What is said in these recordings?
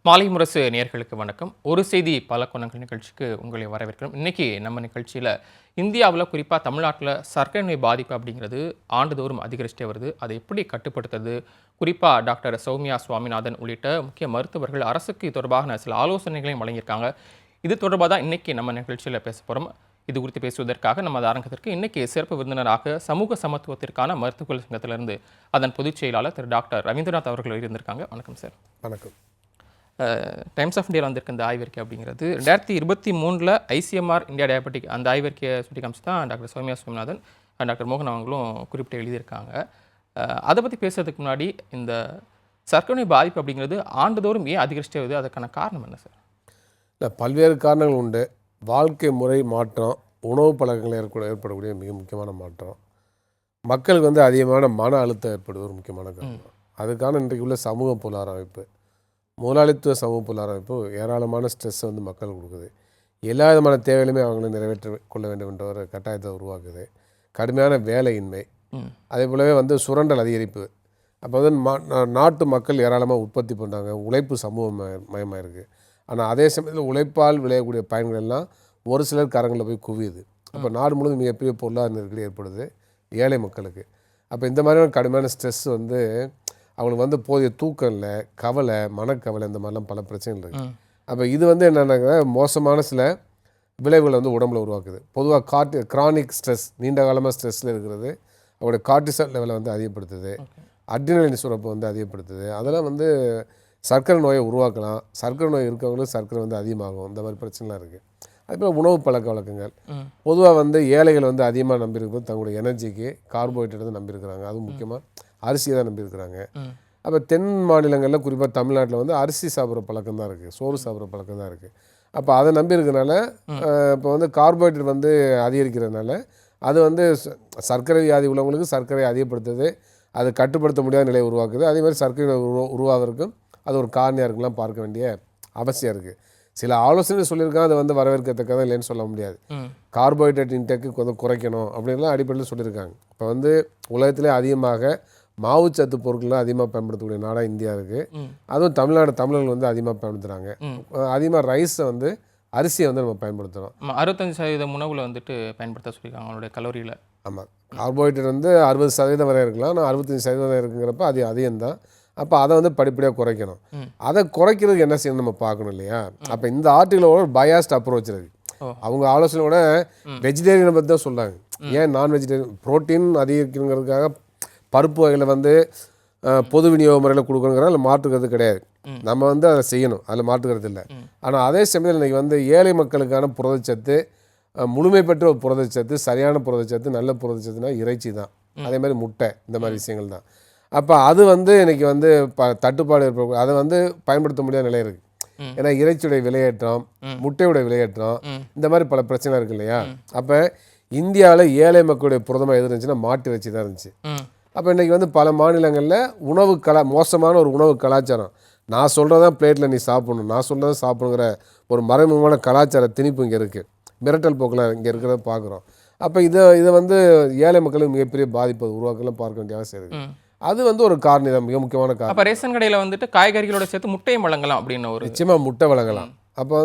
மாலை முரசு நேயர்களுக்கு வணக்கம். ஒரு செய்தி பல கோணங்கள் நிகழ்ச்சிக்கு உங்களை வரவேற்கிறோம். இன்னைக்கு நம்ம நிகழ்ச்சியில் இந்தியாவில் குறிப்பாக தமிழ்நாட்டில் சர்க்கரை நோய் பாதிப்பு அப்படிங்கிறது ஆண்டுதோறும் அதிகரிச்சிட்டே வருது. அதை எப்படி கட்டுப்படுத்துறது? குறிப்பாக டாக்டர் சௌமியா சுவாமிநாதன் உள்ளிட்ட முக்கிய மருத்துவர்கள் அரசுக்கு இது தொடர்பான சில ஆலோசனைகளையும் வழங்கியிருக்காங்க. இது தொடர்பாக தான் இன்னைக்கு நம்ம நிகழ்ச்சியில் பேச போகிறோம். இது குறித்து பேசுவதற்காக நம்ம அரங்கத்திற்கு இன்னைக்கு சிறப்பு விருந்தினராக சமூக சமத்துவத்திற்கான மருத்துவர்கள் சங்கத்திலிருந்து அதன் பொதுச் செயலாளர் திரு டாக்டர் ரவீந்திரநாத் அவர்கள் இருந்திருக்காங்க. வணக்கம் சார். வணக்கம். டைம்ஸ் ஆஃப் இந்தியாவில் வந்திருக்க இந்த ஆய்வறிக்கை அப்படிங்கிறது 2023 ஐசிஎம்ஆர் இந்தியா டயபெட்டிக் அந்த ஆய்வறிக்கையை சுட்டி காமிச்சு தான் டாக்டர் சௌமியா சுவாமிநாதன் டாக்டர் மோகன் அவங்களும் குறிப்பிட்டு எழுதியிருக்காங்க. அதை பற்றி பேசுறதுக்கு முன்னாடி இந்த சர்க்கரை நோய் பாதிப்பு அப்படிங்கிறது ஆண்டுதோறும் ஏன் அதிகரிச்சிட்டே வருது, அதுக்கான காரணம் என்ன சார்? இல்லை, பல்வேறு காரணங்கள் உண்டு. வாழ்க்கை முறை மாற்றம், உணவு பழக்கங்கள் ஏற்படக்கூடிய மிக முக்கியமான மாற்றம், மக்களுக்கு அதிகமான மன அழுத்தம் ஏற்படுவது ஒரு முக்கியமான காரணம். அதுக்கான இன்றைக்கு உள்ள சமூக பொருளாதார அமைப்பு, முதலாளித்துவ சமூக பொருளாதார அமைப்பு ஏராளமான ஸ்ட்ரெஸ்ஸை மக்கள் கொடுக்குது. எல்லா விதமான தேவைகளுமே அவங்களை நிறைவேற்ற கொள்ள வேண்டும் என்ற ஒரு கட்டாயத்தை உருவாக்குது. கடுமையான வேலையின்மை, அதே போலவே சுரண்டல் அதிகரிப்பு. அப்போ நாட்டு மக்கள் ஏராளமாக உற்பத்தி பண்ணுறாங்க, உழைப்பு சமூக மயமாக இருக்குது. ஆனால் அதே சமயத்தில் உழைப்பால் விளையக்கூடிய பயன்கள் எல்லாம் ஒரு சிலர் கரங்களில் போய் குவியுது. அப்போ நாடு முழுவதும் மிகப்பெரிய பொருளாதார நெருக்கடி ஏற்படுது ஏழை மக்களுக்கு. அப்போ இந்த மாதிரியான கடுமையான ஸ்ட்ரெஸ் அவங்களுக்கு போதிய தூக்கம் இல்லை, கவலை, மனக்கவலை, இந்த மாதிரிலாம் பல பிரச்சனைகள் இருக்குது. அப்போ இது என்னென்னாக்க மோசமான சில விளைவுகளை உடம்புல உருவாக்குது. பொதுவாக கிரானிக் ஸ்ட்ரெஸ், நீண்ட காலமாக ஸ்ட்ரெஸ்ஸில் இருக்கிறது அவங்களுடைய கார்டிசால் லெவலை அதிகப்படுத்துது, அட்ரினலின் சுரப்பை அதிகப்படுத்துது. அதெல்லாம் சர்க்கரை நோயை உருவாக்கலாம். சர்க்கரை நோய் இருக்கவங்களுக்கு சர்க்கரை அதிகமாகும். இந்த மாதிரி பிரச்சனைலாம் இருக்குது. அதுபோல் உணவு பழக்க வழக்கங்கள், பொதுவாக ஏழைகள் அதிகமாக நம்பியிருக்கிறது தங்களுடைய எனர்ஜிக்கு கார்போஹைட்ரேட் நம்பியிருக்கிறாங்க. அதுவும் முக்கியமாக அரிசியை தான் நம்பியிருக்கிறாங்க. அப்போ தென் மாநிலங்களில் குறிப்பாக தமிழ்நாட்டில் அரிசி சாப்பிட்ற பழக்கம் தான் இருக்குது, சோறு சாப்பிட்ற பழக்கம் தான் இருக்குது. அப்போ அதை நம்பியிருக்கிறனால இப்போ கார்போஹைட்ரேட் அதிகரிக்கிறதுனால அது சர்க்கரை வியாதி உள்ளவங்களுக்கு சர்க்கரை அதிகப்படுத்துது, அது கட்டுப்படுத்த முடியாத நிலையை உருவாக்குது. அதே மாதிரி சர்க்கரை உருவாவதற்கும் அது ஒரு காரணியாக இருக்குலாம் பார்க்க வேண்டிய அவசியம் இருக்குது. சில ஆலோசனை சொல்லியிருக்காங்க, அது வரவேற்கத்தக்கதான் இல்லைன்னு சொல்ல முடியாது. கார்போஹைட்ரேட் இன்டேக்கு குறைக்கணும் அப்படின்லாம் அடிப்படையில் சொல்லியிருக்காங்க. இப்போ உலகத்திலே அதிகமாக மாவுச்சத்து பொருட்கள்லாம் அதிகமாக பயன்படுத்தக்கூடிய நாடாக இந்தியா இருக்குது. அதுவும் தமிழர்கள் அதிகமாக பயன்படுத்துகிறாங்க. அதிகமாக ரைஸை அரிசியை நம்ம பயன்படுத்துகிறோம். 65% உணவில் பயன்படுத்த சொல்லியிருக்காங்க அவங்களுடைய கலோரியில். ஆமாம், கார்போஹைட்ரேட் 60% வரை இருக்கலாம், ஆனால் 65% இருக்குங்கிறப்ப அது அதிகம்தான். அப்போ அதை படிப்படியாக குறைக்கணும். அதை குறைக்கிறதுக்கு என்ன செய்யணும் நம்ம பார்க்கணும் இல்லையா? அப்போ இந்த ஆர்டிகளோட பயாஸ்ட் அப்ரோச் இருக்குது. அவங்க ஆலோசனையோட வெஜிடேரியனை பற்றி தான் சொல்கிறாங்க. ஏன் நான் வெஜிடேரியன் ப்ரோட்டீன் அதிகரிக்கணுங்கிறதுக்காக பருப்பு வகையில் பொது விநியோக முறையில் கொடுக்கணுங்கிறத அதில் மாற்றுக்கிறது கிடையாது. நம்ம அதை செய்யணும், அதில் மாற்றுக்கிறது இல்லை. ஆனால் அதே சமயத்தில் இன்றைக்கி ஏழை மக்களுக்கான புரதச்சத்து, முழுமை பெற்ற ஒரு புரதச்சத்து, சரியான புரதச்சத்து, நல்ல புரதச்சத்துனா இறைச்சி தான், அதே மாதிரி முட்டை, இந்த மாதிரி விஷயங்கள் தான். அப்போ அது இன்றைக்கி தட்டுப்பாடு ஏற்படும். அதை பயன்படுத்த முடியாத நிலை இருக்குது. ஏன்னா இறைச்சியுடைய விலையேற்றம், முட்டையுடைய விலையேற்றம், இந்த மாதிரி பல பிரச்சனை இருக்குது இல்லையா? அப்போ இந்தியாவில் ஏழை மக்களுடைய புரதமாக எது இருந்துச்சுன்னா மாட்டு இறைச்சி தான் இருந்துச்சு. அப்போ இன்றைக்கி பல மாநிலங்களில் மோசமான ஒரு உணவு கலாச்சாரம், நான் சொல்கிறதான் பிளேட்டில் நீ சாப்பிடணும், நான் சொல்கிறதான் சாப்பிடுங்கிற ஒரு மறைமுகமான கலாச்சார திணிப்பு இங்கே இருக்குது. மிரட்டல் போக்கெலாம் இங்கே இருக்கிறத பார்க்குறோம். அப்போ இதை ஏழை மக்களுக்கு மிகப்பெரிய பாதிப்பு உருவாக்கலாம் பார்க்க வேண்டிய அவசியம் இருக்குது. அது ஒரு காரணம் தான், மிக முக்கியமான காரணம். அப்போ ரேஷன் கடையில் காய்கறிகளோட சேர்த்து முட்டையும் வழங்கலாம் அப்படின்னு ஒரு நிச்சயமாக முட்டை வழங்கலாம். அப்போ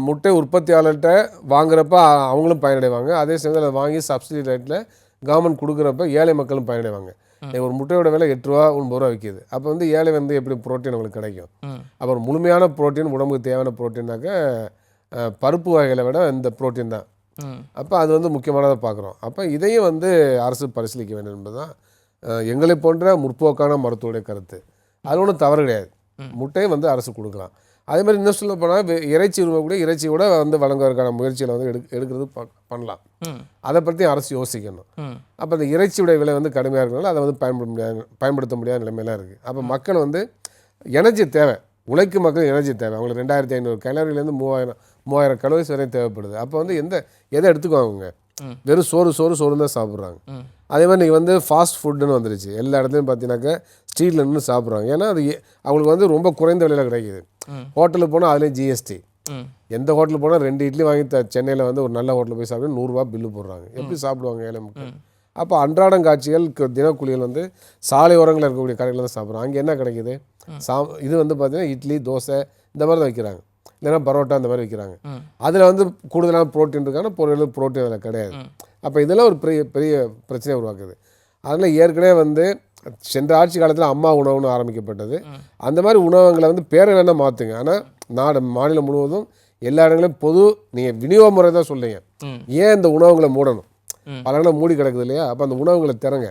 முட்டை உற்பத்தியாளர்கிட்ட வாங்குறப்ப அவங்களும் பயனடைவாங்க. அதே சமயத்தில் அதை வாங்கி சப்சிடி ரேட்டில் கவர்மெண்ட் கொடுக்குறப்ப ஏழை மக்களும் பயனடைவாங்க. ஒரு முட்டையோட விலை 8 ரூபா 9 ரூபா விற்கிது. அப்போ ஏழை எப்படி ப்ரோட்டீன் அவங்களுக்கு கிடைக்கும்? அப்புறம் முழுமையான ப்ரோட்டீன், உடம்புக்கு தேவையான ப்ரோட்டீனாக்க பருப்பு வகைகளை விட இந்த ப்ரோட்டீன் தான். அப்போ அது முக்கியமானதை பார்க்குறோம். அப்போ இதையும் அரசு பரிசீலிக்க வேண்டும் என்பதுதான் எங்களை போன்ற முற்போக்கான மருத்துவடைய கருத்து. அது ஒன்றும் தவறு கிடையாது, முட்டையும் அரசு கொடுக்கலாம். அதே மாதிரி இன்னும் சொல்ல போனால் இறைச்சி உருவக்கூடிய இறைச்சியோட வழங்குவதற்கான முயற்சிகளை எடுக்கிறது பண்ணலாம். அதை பற்றி அரசு யோசிக்கணும். அப்போ அந்த இறைச்சியுடைய விலை கடுமையாக இருக்கிறனால அதை பயன்படுத்த முடியாத நிலைமையெல்லாம் இருக்குது. அப்போ மக்கள் எனர்ஜி தேவை, உழைக்கும் மக்கள் எனர்ஜி தேவை. அவங்களுக்கு 2500 கலோரியிலேருந்து 3000 கலோரிஸ் வரையும் தேவைப்படுது. அப்போ எதை எடுத்துக்குவாங்க? வெறும் சோறு தான் சாப்பிட்றாங்க. அதே மாதிரி நீங்கள் ஃபாஸ்ட் ஃபுட்டுன்னு வந்துருச்சு. எல்லா இடத்துலையும் பார்த்தீங்கன்னாக்கா ஸ்ட்ரீட்டில் நின்று சாப்பிட்றாங்க. ஏன்னா அது அவங்களுக்கு ரொம்ப குறைந்த விலையில் கிடைக்கிது. ஹோட்டலுக்கு போனால் அதுலேயும் ஜிஎஸ்டி. எந்த ஹோட்டலுக்கு போனால் 2 இட்லி வாங்கி சென்னையில் ஒரு நல்ல ஹோட்டலில் போய் சாப்பிட்டு 100 ரூபா பில்லு போடுறாங்க. எப்படி சாப்பிடுவாங்க ஏழை மக்கள்? அப்போ அன்றாடம் காட்சிகள் தினக்கூலிகள் வந்து சாலை ஓரங்களில் இருக்கக்கூடிய கடைகளில் தான் சாப்பிட்றோம். அங்கே என்ன கிடைக்குது? இது வந்து பார்த்தீங்கன்னா இட்லி, தோசை இந்த மாதிரி தான் வைக்கிறாங்க, இல்லைன்னா பரோட்டா இந்த மாதிரி வைக்கிறாங்க. அதில் வந்து கூடுதலான ப்ரோட்டீன் இருக்கான பொருள் ப்ரோட்டீன் அதில் கிடையாது. அப்போ இதெல்லாம் ஒரு பெரிய பெரிய பிரச்சனையை உருவாக்குது. அதனால் ஏற்கனவே வந்து சென்ற ஆட்சி காலத்தில் அம்மா உணவுன்னு ஆரம்பிக்கப்பட்டது. அந்த மாதிரி உணவகங்களை வந்து பேரை வேணால் மாற்றுங்க, ஆனால் மாநிலம் முழுவதும் எல்லா இடங்களையும் பொது நீங்கள் விநியோக முறை தான் சொல்லுங்க. ஏன் இந்த உணவகங்களை மூடணும்? பல இடம் மூடி கிடக்குது இல்லையா? அப்போ அந்த உணவுகளை திறங்க.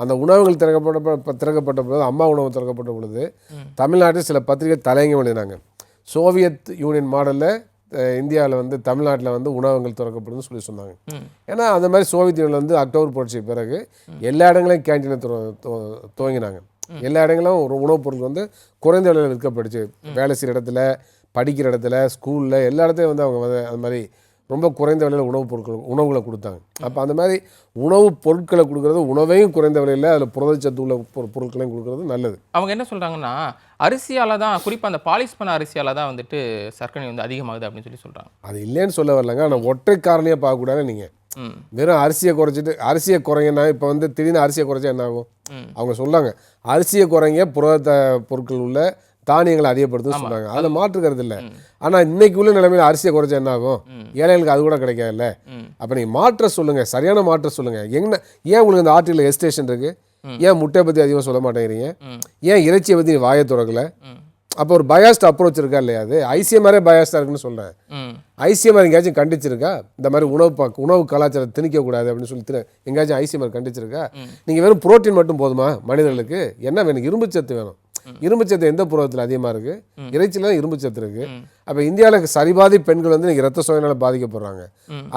அந்த உணவுகள் திறக்கப்பட்ட பொழுது, அம்மா உணவு திறக்கப்பட்ட பொழுது தமிழ்நாட்டில் சில பத்திரிகை தலையங்கம் எழுதினாங்க. சோவியத் யூனியன் மாடலில் இந்தியாவில் வந்து தமிழ்நாட்டில் வந்து உணவகங்கள் திறக்கப்படுதுன்னு சொல்லி சொன்னாங்க. ஏன்னா அந்த மாதிரி சோவியத் யூனியன் வந்து அக்டோபர் புரட்சிக்கு பிறகு எல்லா இடங்களையும் கேன்டீனை துவங்கினாங்க. எல்லா இடங்களும் ஒரு உணவுப் பொருள் வந்து குறைந்த விலையில் விற்கப்படுச்சு. வேலை செய்கிற இடத்துல, படிக்கிற இடத்துல, ஸ்கூலில் எல்லா இடத்துலையும் வந்து அவங்க வந்து அது மாதிரி ரொம்ப குறைந்த விலையில் உணவுகளை கொடுத்தாங்க. அப்போ அந்த மாதிரி உணவுப் பொருட்களை கொடுக்குறது, உணவையும் குறைந்த விலையில் அதில் புரதச்சத்து உள்ள பொருட்களையும் கொடுக்குறது நல்லது. அவங்க என்ன சொல்கிறாங்கன்னா, அரிசியால் தான், குறிப்பாக அந்த பாலிஷ் பண்ண அரிசியால் தான் வந்துட்டு சர்க்கரை வந்து அதிகமாகுது அப்படின்னு சொல்லி சொல்கிறாங்க. அது இல்லைன்னு சொல்ல வரலங்க, ஆனால் ஒற்றை காரணியாக பார்க்கக்கூடாது. நீங்கள் வெறும் அரிசியை குறைச்சிட்டு அரிசியை குறைங்கன்னா, இப்போ வந்து திடீர்னு அரிசியை குறைச்சா என்ன ஆகும்? அவங்க சொல்லாங்க அரிசியை குறைங்க, புரத பொருட்கள் உள்ள தானியங்களை அதிகப்படுத்துன்னு சொன்னாங்க. அதில் மாற்றுக்கிறது இல்லை. ஆனால் இன்னைக்கு உள்ள நிலைமையில் அரிசியை குறைச்சா என்ன ஆகும்? ஏழைகளுக்கு அது கூட கிடைக்காதுல்ல. அப்போ நீங்கள் மாற்ற சொல்லுங்கள், சரியான மாற்ற சொல்லுங்கள். ஏன் உங்களுக்கு இந்த ஆர்டிகளில் எஸ்டேஷன் இருக்குது? ஏன் முட்டையை பற்றி அதிகமாக சொல்ல மாட்டேங்கிறீங்க? ஏன் இறைச்சியை பற்றி வாயை திறக்கலை? அப்போ ஒரு பயாஸ்ட் அப்ரோச் இருக்கா இல்லையா? அது ஐசிஎம்ஆரே பயாஸ்டாக இருக்குன்னு சொல்கிறேன். ஐசிஎம்ஆர் எங்கேயாச்சும் கண்டிச்சிருக்கா இந்த மாதிரி உணவு கலாச்சாரம் திணிக்கக்கூடாது அப்படின்னு சொல்லி எங்கேயாச்சும் ஐசிஎம்ஆர் கண்டிச்சிருக்கா? நீங்கள் வெறும் புரோட்டீன் மட்டும் போதுமா மனிதர்களுக்கு? என்ன வேணும்? இரும்புச்சத்து வேணும். இரும்புச்சத்து எந்த புரதத்தில் அதிகமாக இருக்குது? இறைச்சியில் தான் இரும்புச்சத்து இருக்குது. அப்போ இந்தியாவில் சரிபாதி பெண்கள் வந்து நீங்கள் ரத்த சோகையினால் பாதிக்கப்படுறாங்க.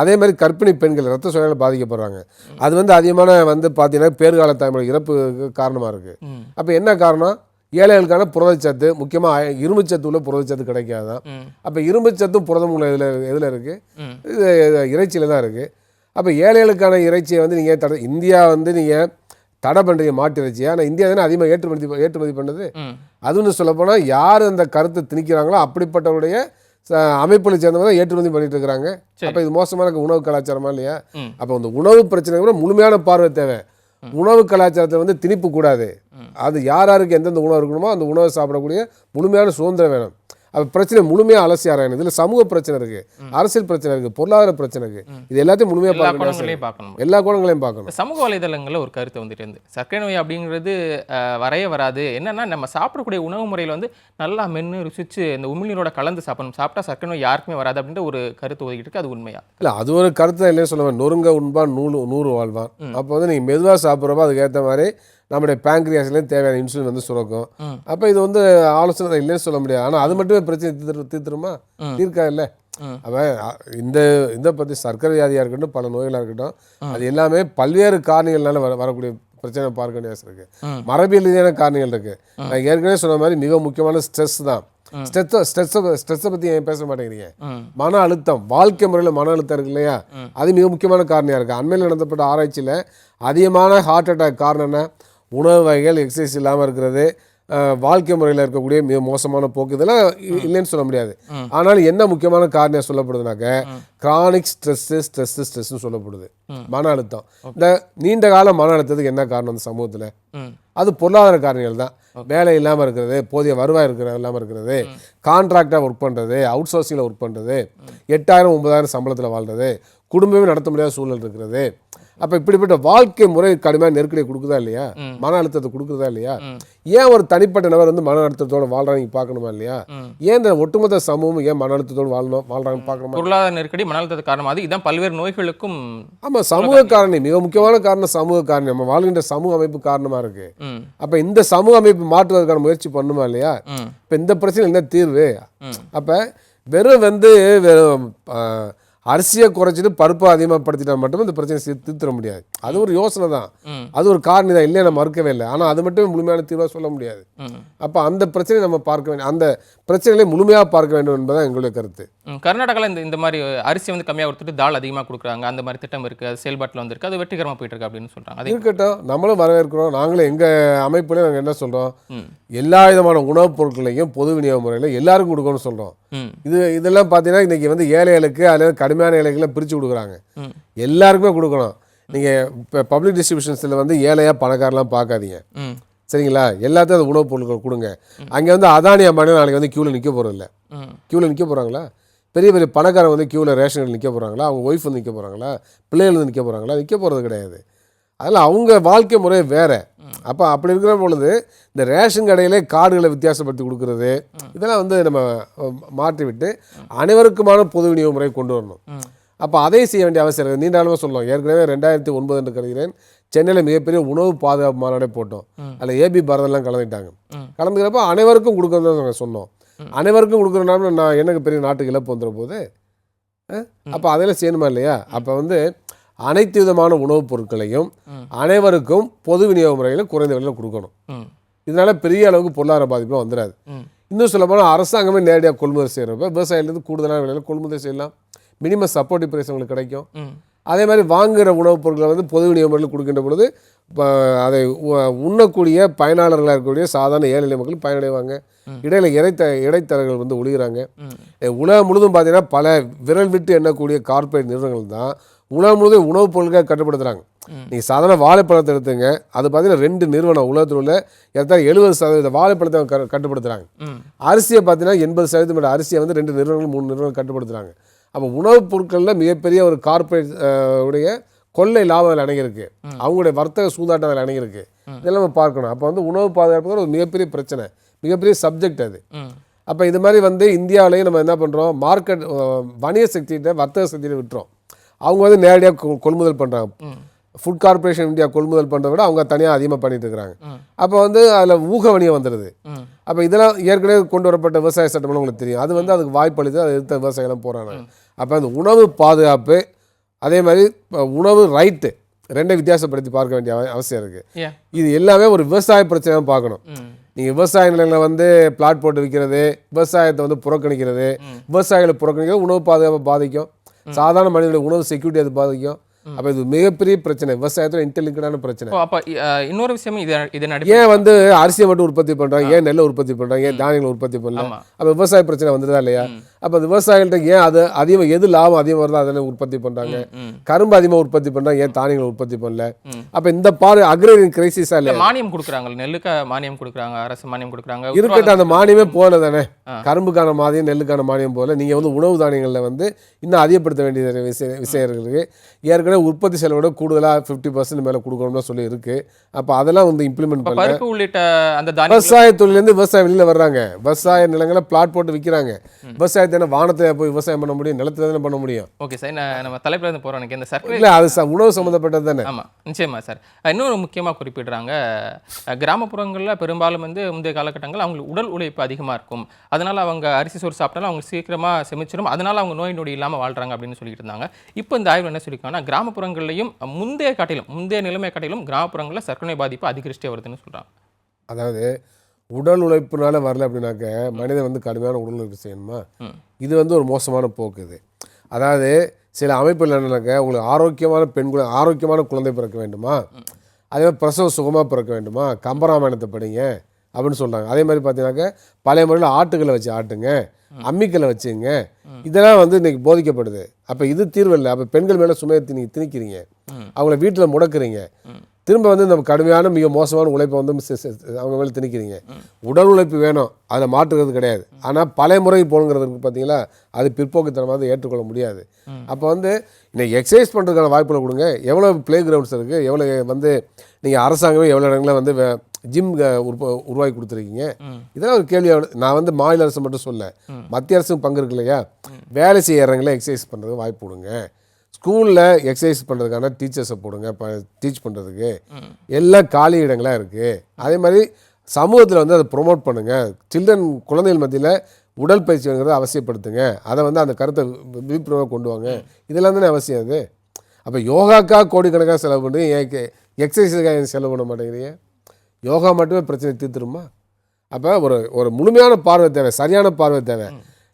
அதே மாதிரி கர்ப்பிணி பெண்கள் ரத்த சோகையினால் பாதிக்கப்படுறாங்க. அது வந்து அதிகமான வந்து பார்த்தீங்கன்னா பேறுகால தாய்மொழி இறப்புக்கு காரணமாக இருக்குது. அப்போ என்ன காரணம்? ஏழைகளுக்கான புரதச்சத்து, முக்கியமாக இரும்புச்சத்து உள்ள புரதச்சத்து கிடைக்காதான். அப்போ இரும்புச்சத்தும் புரதம் உள்ள எதில் இருக்குது? இது இறைச்சியில் தான் இருக்குது. அப்போ ஏழைகளுக்கான இறைச்சியை வந்து நீங்கள் இந்தியா வந்து நீங்கள் தடை பண்ணுறீங்க மாட்டு இறைச்சியை. ஆனால் இந்தியா தானே அதிகமாக ஏற்றுமதி பண்ணுது. அதுன்னு சொல்லப்போனால் யார் அந்த கருத்தை திணிக்கிறாங்களோ அப்படிப்பட்டவருடைய அமைப்புகளை சேர்ந்தவங்க தான் ஏற்றுமதி பண்ணிட்டு இருக்கிறாங்க. அப்போ இது மோசமான உணவு கலாச்சாரமா இல்லையா? அப்போ அந்த உணவு பிரச்சனை கூட முழுமையான பார்வை தேவை. உணவு கலாச்சாரத்தை வந்து திணிப்பு கூடாது. அது யாருக்கு எந்தெந்த உணவு இருக்கணுமோ அந்த உணவை சாப்பிடக்கூடிய முழுமையான சுதந்திரம் வேணும். அப்போ பிரச்சனை முழுமையாக அலசி ஆராயணும். இதில் சமூக பிரச்சனை இருக்குது, அரசியல் பிரச்சனை இருக்குது, பொருளாதார பிரச்சனை இருக்குது. இது எல்லாத்தையும் முழுமையாக பார்க்கணும், எல்லா கோணங்களையும் பார்க்கணும். சமூக வலைதளங்களில் ஒரு கருத்து வந்துட்டு இருந்து சர்க்கரை நோய் அப்படிங்கிறது வராது. என்னன்னா நம்ம சாப்பிடக்கூடிய உணவு முறையில் வந்து நல்லா மென்று ருசிச்சு இந்த உமிழ்நீரோட கலந்து சாப்பிடணும். சாப்பிட்டா சர்க்கரை நோய் யாருக்குமே வராது அப்படின்ற ஒரு கருத்து ஒதுக்கிட்டு இருக்கு. அது உண்மையா? இல்லை, அது ஒரு கருத்து தான். இல்லைன்னு சொல்லுவேன். நொறுங்க உண்பான் 100 வாழ்வான். அப்போ வந்து நீங்கள் மெதுவாக சாப்பிட்றப்போ அதுக்கேற்ற மாதிரி நம்முடைய பேங்க்ரியாஸ்லேயும் தேவையான இன்சுலின் வந்து சுரக்கும். அப்போ இது வந்து ஆலோசனை இல்லைன்னு சொல்ல முடியாது. ஆனால் அது மட்டுமே பிரச்சனை தீர்த்துருமா? தீர்க்கா இல்லை. அப்போ இந்த பற்றி சர்க்கரை வியாதியாக இருக்கட்டும், பல நோய்களாக இருக்கட்டும், அது எல்லாமே பல்வேறு காரணிகள்னால வரக்கூடிய பிரச்சனை பார்க்க வேண்டிய அவசியம் இருக்குது. மரபியல் ரீதியான காரணிகள் இருக்குது. நான் ஏற்கனவே சொன்ன மாதிரி மிக முக்கியமான ஸ்ட்ரெஸ் தான். ஸ்ட்ரெஸ்ஸை பற்றி ஏன் பேச மாட்டேங்கிறீங்க? மன அழுத்தம், வாழ்க்கை முறையில் மன அழுத்தம் இருக்கு இல்லையா? அது மிக முக்கியமான காரணியாக இருக்குது. அண்மையில் நடத்தப்பட்ட ஆராய்ச்சியில் அதிகமான ஹார்ட் அட்டாக் காரணம் என்ன? உணவு வகைகள், எக்ஸசைஸ் இல்லாமல் இருக்கிறது, வாழ்க்கை முறையில் இருக்கக்கூடிய மிக மோசமான போக்கு, இதெல்லாம் இல்லைன்னு சொல்ல முடியாது. ஆனால் என்ன முக்கியமான காரணம் சொல்லப்படுதுனாக்க கிரானிக் ஸ்ட்ரெஸ்ன்னு சொல்லப்படுது. மன அழுத்தம். இந்த நீண்ட கால மன அழுத்தத்துக்கு என்ன காரணம் அந்த சமூகத்தில்? அது பொருளாதார காரணிகள் தான். வேலை இல்லாமல் இருக்கிறது, போதிய வருவாய் இல்லாமல் இருக்கிறது, கான்ட்ராக்டாக ஒர்க் பண்ணுறது, அவுட் சோர்சிங்கில் ஒர்க் பண்ணுறது, 8000-9000 சம்பளத்தில் வாழ்றது, குடும்பமே நடத்த முடியாத சூழல் இருக்கிறது. அப்போ இப்படிப்பட்ட வாழ்க்கை முறை கடுமையான நெருக்கடியை கொடுக்குதா இல்லையா? மன அழுத்தத்தை கொடுக்குறதா இல்லையா? ஏன் ஒரு தனிப்பட்ட நபர் வந்து மன அழுத்தத்தோடு வாழ்றாங்க பார்க்கணுமா இல்லையா? ஏன் இந்த ஒட்டுமொத்த சமூகம் ஏன் மன அழுத்தத்தோடு வாழ்றாங்க பார்க்கணுமா? பொருளாதார நெருக்கடி மன அழுத்தத்து காரணமாக இதுதான் பல்வேறு நோய்களுக்கும். ஆமாம், சமூக காரணி மிக முக்கியமான காரணம். சமூக காரணி நம்ம வாழ்கின்ற சமூக அமைப்பு காரணமாக இருக்கு. அப்போ இந்த சமூக அமைப்பு மாற்றுவதற்கான முயற்சி பண்ணுமா இல்லையா? இப்போ இந்த பிரச்சனை என்ன தீர்வு? அப்போ வெறும் அரிசியை குறைச்சிட்டு பருப்பை அதிகமாக படுத்திட்டா மட்டும் இந்த பிரச்சனை தீர்த்திட முடியாது. அது ஒரு யோசனை தான், அது ஒரு காரணி தான், இல்லையா? நம்ம மறுக்கவே இல்லை. ஆனால் அது மட்டும் முழுமையான தீர்வாக சொல்ல முடியாது. அப்போ அந்த பிரச்சனையை நம்ம பார்க்க வேண்டும், அந்த பிரச்சனைகளை முழுமையாக பார்க்க வேண்டும் என்பதுதான் எங்களுடைய கருத்து. கர்நாடகாவில் இந்த மாதிரி அரிசி வந்து கம்மியாக கொடுத்துட்டு தால் அதிகமாக கொடுக்குறாங்க. அந்த மாதிரி திட்டம் இருக்குது, அது செயல்பாட்டில் வந்துருக்கு, அது வெற்றிகரமாக போயிட்டு இருக்கு அப்படின்னு சொல்கிறாங்க. அது இருக்கட்டும், நம்மளும் வரவேற்கிறோம். நாங்களும் எங்கள் அமைப்புலேயும் நாங்கள் என்ன சொல்கிறோம், எல்லா விதமான உணவுப் பொருட்களையும் பொது விநியோக முறையில் எல்லாருக்கும் கொடுக்கணும்னு சொல்கிறோம். இதெல்லாம் பார்த்தீங்கன்னா இன்றைக்கி வந்து ஏழைகளுக்கு அல்லது கடுமையான ஏழைகளை பிரித்து கொடுக்குறாங்க. எல்லாருக்குமே கொடுக்கணும். நீங்கள் இப்போ பப்ளிக் டிஸ்ட்ரிபியூஷன்ஸில் வந்து ஏழையா பணக்காரெலாம் பார்க்காதீங்க, ம் சரிங்களா? எல்லாத்தையும் அந்த உணவுப் பொருட்கள் கொடுங்க. அங்கே வந்து அதானி அம்பானி நாளைக்கு வந்து க்யூவில் நிற்க போகிறதில்ல. ம் க்யூவில் நிற்க போகிறாங்களா? பெரிய பெரிய பணக்காரங்க வந்து க்யூவில் ரேஷன் கடையில் நிற்க போகிறாங்களா? அவங்க ஒய்ஃப் வந்து நிற்க போகிறாங்களா? பிள்ளைகள் வந்து நிற்க போகிறாங்களா? நிற்க போகிறது கிடையாது. அதனால் அவங்க வாழ்க்கை முறை வேறு. அப்போ அப்படி இருக்கிற பொழுது இந்த ரேஷன் கடையிலே கார்டுகளை வித்தியாசப்படுத்தி கொடுக்குறது, இதெல்லாம் வந்து நம்ம மாற்றிவிட்டு அனைவருக்குமான பொது விநியோக முறை கொண்டு வரணும். அப்போ அதையும் செய்ய வேண்டிய அவசியம் இருக்குது. நீண்ட காலமாக சொல்லலாம். ஏற்கனவே 2009 என்று கருதுகிறேன், சென்னையில் மிகப்பெரிய உணவு பாதுகாப்பு மாநாடே போட்டோம். அதில் ஏபி பாரதெல்லாம் கலந்துட்டாங்க. கலந்துக்கிறப்ப அனைவருக்கும் கொடுக்கறது நாங்கள் சொன்னோம். அனைவருக்கும் கொடுக்குறனால நான் எனக்கு பெரிய நாட்டுக்கு இழப்பு வந்துட போது. அப்போ அதெல்லாம் செய்யணுமா இல்லையா? அப்போ வந்து அனைத்து விதமான உணவுப் பொருட்களையும் அனைவருக்கும் பொது விநியோக முறையில் குறைந்த விலையில் கொடுக்கணும். இதனால பெரிய அளவுக்கு பொருளாதார பாதிப்பும் வந்துடாது. இன்னும் சொல்ல போனால் அரசாங்கமே நேரடியாக கொள்முதல் செய்கிறப்ப விவசாயிலேருந்து கூடுதலான விலையில் கொள்முதல் செய்யலாம். மினிமம் சப்போர்ட்டிவ் பிரைஸ் உங்களுக்கு கிடைக்கும். அதே மாதிரி வாங்குகிற உணவுப் பொருட்களை வந்து பொது விநியோக முறையில் கொடுக்கின்ற பொழுது அதை உண்ணக்கூடிய பயனாளர்களாக இருக்கக்கூடிய சாதாரண ஏழை எளிய மக்கள் பயனடைவாங்க. இடையில இடைத்தரகர்கள் வந்து ஒழிகிறாங்க. உலகம் முழுதும் பார்த்தீங்கன்னா பல விரல் விட்டு எண்ணக்கூடிய கார்ப்பரேட் நிறுவனங்கள் தான் உலகம் முழுவதும் உணவுப் பொருட்களை கட்டுப்படுத்துகிறாங்க. நீங்கள் சாதாரண வாழைப்பழத்தை எடுத்துங்க, அது பார்த்தீங்கன்னா 2 நிறுவனம் உலகத்தில் உள்ள 70% வாழைப்பழத்தை கட்டுப்படுத்துகிறாங்க. அரிசியை பார்த்தீங்கன்னா 80% அரிசியை வந்து 2 நிறுவனங்கள் 3 நிறுவனங்கள் கட்டுப்படுத்துகிறாங்க. அப்போ உணவுப் பொருட்களில் மிகப்பெரிய ஒரு கார்ப்பரேட் உடைய கொள்ளை லாபம் அதில் அடங்கியிருக்கு. அவங்களுடைய வர்த்தக சூதாட்டம் அதில் அடங்கியிருக்கு. இதெல்லாம் நம்ம பார்க்கணும். அப்போ வந்து உணவு பாதுகாப்பு ஒரு மிகப்பெரிய பிரச்சனை, மிகப்பெரிய சப்ஜெக்ட் அது. அப்போ இது மாதிரி வந்து இந்தியாவிலேயே நம்ம என்ன பண்ணுறோம், மார்க்கெட் வணிக சக்திகிட்ட வர்த்தக சக்தியை விட்டுறோம். அவங்க வந்து நேரடியாக கொள்முதல் பண்ணுறாங்க. ஃபுட் கார்பரேஷன் இந்தியா கொள்முதல் பண்ணுறத விட அவங்க தனியாக அதிகமாக பண்ணிட்டு இருக்கிறாங்க. அப்போ வந்து அதில் ஊக வணிகம் வந்துடுது. அப்போ இதெல்லாம் ஏற்கனவே கொண்டு வரப்பட்ட விவசாய சட்டம்லாம் உங்களுக்கு தெரியும். அது வந்து அதுக்கு வாய்ப்பளித்து அதை எடுத்த விவசாயிகளும் போகிறாங்க. அப்போ அந்த உணவு பாதுகாப்பு, அதே மாதிரி உணவு ரைட்டு, ரெண்டை வித்தியாசப்படுத்தி பார்க்க வேண்டிய அவசியம் இருக்குது. இது எல்லாமே ஒரு விவசாய பிரச்சனையாக பார்க்கணும். நீங்கள் விவசாய நிலங்களை வந்து பிளாட் போட்டு விற்கிறது, விவசாயத்தை வந்து புறக்கணிக்கிறது, விவசாயிகளை புறக்கணிக்கிறது உணவு பாதுகாப்பை பாதிக்கும். சாதாரண மனிதனுடைய உணவு செக்யூரிட்டி அது பாதிக்கும். அப்போ இது மிகப்பெரிய பிரச்சனை, விவசாயத்தில் இன்டெலிஜென்டான பிரச்சனை. அப்போ இன்னொரு விஷயம் ஏன் வந்து அரிசியை மட்டும் உற்பத்தி பண்ணுறாங்க, ஏன் நெல்லை உற்பத்தி பண்ணுறாங்க, ஏன் தானியங்களை உற்பத்தி பண்ணலாம்? அப்போ விவசாய பிரச்சனை வந்துடுதா இல்லையா? அப்போ அந்த விவசாயிகள்ட்ட ஏன் அது அதிகமாக எது லாபம் அதிகமாக வருதோ அதெல்லாம் உற்பத்தி பண்ணுறாங்க. கரும்பு அதிகமாக உற்பத்தி பண்ணுறாங்க, ஏன் தானியங்களை உற்பத்தி பண்ணல? அப்போ இந்த அக்ரேரியன் கிரைசிஸா இல்லையா? மானியம் கொடுக்குறாங்க, நெல்லுக்கு மானியம் கொடுக்குறாங்க, அரசு மானியம் கொடுக்குறாங்க. இருக்கட்டும், அந்த மானியமே போல தானே. கரும்புக்கான மானியம், நெல்லுக்கான மானியம் போல நீங்கள் வந்து உணவு தானியங்களில் வந்து இன்னும் அதிகப்படுத்த வேண்டிய விஷயம் இருக்குது. ஏற்கனவே உற்பத்தி செலவோட கூடுதலாக 50% மேலே கொடுக்கணும்னு சொல்லி இருக்கு. அப்போ அதெல்லாம் வந்து இம்ப்ளிமெண்ட் பண்ண உள்ளிட்ட அந்த விவசாய தொழிலேருந்து விவசாயம் வெளியில் வர்றாங்க. விவசாய நிலங்களை பிளாட் போட்டு விற்கிறாங்க. விவசாயத்தை என்ன வானத்தை போய் விவசாயம் பண்ண முடியும், நிலத்துல தானே பண்ண முடியும். ஓகே சார், நம்ம தலைப்பில் இருந்து போகிறோம். எனக்கு இந்த சர்க்கரை இல்லை, அது உணவு சம்மந்தப்பட்டது தானே. ஆமாம், நிச்சயமா சார். இன்னொரு முக்கியமாக குறிப்பிடுறாங்க, கிராமப்புறங்களில் பெரும்பாலும் வந்து முந்தைய காலகட்டங்கள் அவங்களுக்கு உடல் உழைப்பு அதிகமாக இருக்கும். அதனால் அவங்க அரிசி சோறு சாப்பிட்டாலும் அவங்க சீக்கிரமாக செமிச்சிடும். அதனால் அவங்க நோய் நொடி இல்லாமல் வாழ்கிறாங்க அப்படின்னு சொல்லிட்டு இருந்தாங்க. இப்போ இந்த ஆய்வு என்ன சொல்லியிருக்காங்கன்னா, கிராமப்புறங்கள்லையும் முந்தைய நிலைமை காட்டிலும் கிராமப்புறங்களில் சர்க்கரை பாதிப்பு அதிகரிச்சிட்டே வருதுன்னு சொல்கிறாங்க. அதாவது உடல் உழைப்புனால வரல அப்படின்னாக்க மனிதன் வந்து கடுமையான உடல் உழைப்பு செய்யணுமா? இது வந்து ஒரு மோசமான போக்கு இது. அதாவது சில அமைப்புகள் என்னன்னாக்க, உங்களுக்கு ஆரோக்கியமான குழந்தை பிறக்க வேண்டுமா, அதே மாதிரி பிரசவ சுகமாக பிறக்க வேண்டுமா, கம்பராமாயணத்தை படிங்க அப்படின்னு சொல்கிறாங்க. அதே மாதிரி பார்த்தீங்கன்னாக்க பழைய முறையில் ஆட்டுகளை வச்சு ஆட்டுங்க, அம்மிக்கலை வச்சுங்க, இதெல்லாம் வந்து இன்றைக்கி போதிக்கப்படுது. அப்போ இது தீர்வு இல்லை. அப்போ பெண்கள் மேலே சுமையை நீங்கள் திணிக்கிறீங்க, அவங்கள வீட்டில் முடக்கிறீங்க, திரும்ப வந்து நம்ம கடுமையான மிக மோசமான உழைப்பை வந்து அவங்க மேலே திணிக்கிறீங்க. உடல் உழைப்பு வேணும், அதில் மாற்றுறது கிடையாது. ஆனால் பழைய முறைக்கு போகணுங்கிறதுக்கு பார்த்தீங்களா, அது பிற்போக்குத்தனமாக ஏற்றுக்கொள்ள முடியாது. அப்போ வந்து இன்னைக்கு எக்ஸசைஸ் பண்ணுறதுக்கான வாய்ப்புகளை கொடுங்க. எவ்வளோ ப்ளே கிரவுண்ட்ஸ் இருக்குது, எவ்வளோ வந்து நீங்கள் அரசாங்கமே எவ்வளோ இடங்களில் வந்து ஜிம் உருவாக்கி கொடுத்துருக்கீங்க. இதெல்லாம் ஒரு கேள்வியாக. நான் வந்து மாநில அரசு மட்டும் சொல்ல, மத்திய அரசும் பங்கு இருக்கு இல்லையா? வேலை செய்ய இடங்களில் எக்ஸசைஸ் பண்ணுறதுக்கு வாய்ப்பு கொடுங்க. ஸ்கூலில் எக்ஸசைஸ் பண்ணுறதுக்கான டீச்சர்ஸை போடுங்க, டீச் பண்ணுறதுக்கு எல்லாம் காலி இடங்களாக இருக்குது. அதே மாதிரி சமூகத்தில் வந்து அதை ப்ரொமோட் பண்ணுங்கள். குழந்தைகள் மத்தியில் உடல் பயிற்சிங்கிறத அவசியப்படுத்துங்க. அதை வந்து அந்த கருத்தை விழிப்புணர்வாக கொண்டு வாங்க. இதெல்லாம் தானே அவசியம் அது. அப்போ யோகாக்காக கோடிக்கணக்காக செலவு பண்ணுறீங்க, எக்ஸசைஸுக்காக செலவு பண்ண மாட்டேங்கிறீங்க. யோகா மட்டுமே பிரச்சனை தீர்த்துருமா? அப்போ ஒரு முழுமையான பார்வை தேவை, சரியான பார்வை தேவை.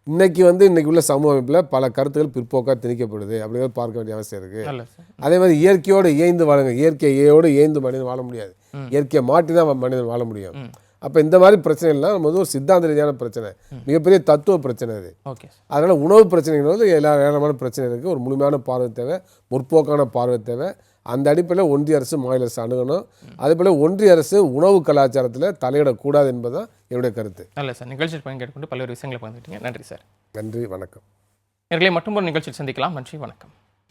இன்னைக்கு உள்ள சமூக அமைப்பில் பல கருத்துக்கள் பிற்போக்காக திணிக்கப்படுது அப்படிங்கிறத பார்க்க வேண்டிய அவசியம் இருக்குது. அதே மாதிரி இயற்கையோடு இயைந்து வாழுங்க. இயற்கையோடு இயைந்து மனிதன் வாழ முடியாது, இயற்கையை மாற்றி தான் மனிதன் வாழ முடியும். அப்போ இந்த மாதிரி பிரச்சனைகள்லாம் நம்ம வந்து ஒரு சித்தாந்த ரீதியான பிரச்சனை, மிகப்பெரிய தத்துவ பிரச்சனை அது. அதனால் உணவு பிரச்சனைங்கிறது ஏராளமான பிரச்சனை இருக்குது. ஒரு முழுமையான பார்வை தேவை, முற்போக்கான பார்வை தேவை. அந்த அடிப்படையில் ஒன்றிய அரசு மாநில அரசு அணுகணும். அதேபோல் ஒன்றிய அரசு உணவு கலாச்சாரத்தில் தலையிடக்கூடாது என்பதுதான் என்னுடைய கருத்து. நல்ல சார், நிகழ்ச்சியில் பங்கேற்கொண்டு பல்வேறு விஷயங்களை பகிர்ந்துட்டீங்க. நன்றி சார். நன்றி, வணக்கம். நேயர்களே, மற்றும் ஒரு நிகழ்ச்சியில் சந்திக்கலாம். நன்றி, வணக்கம்.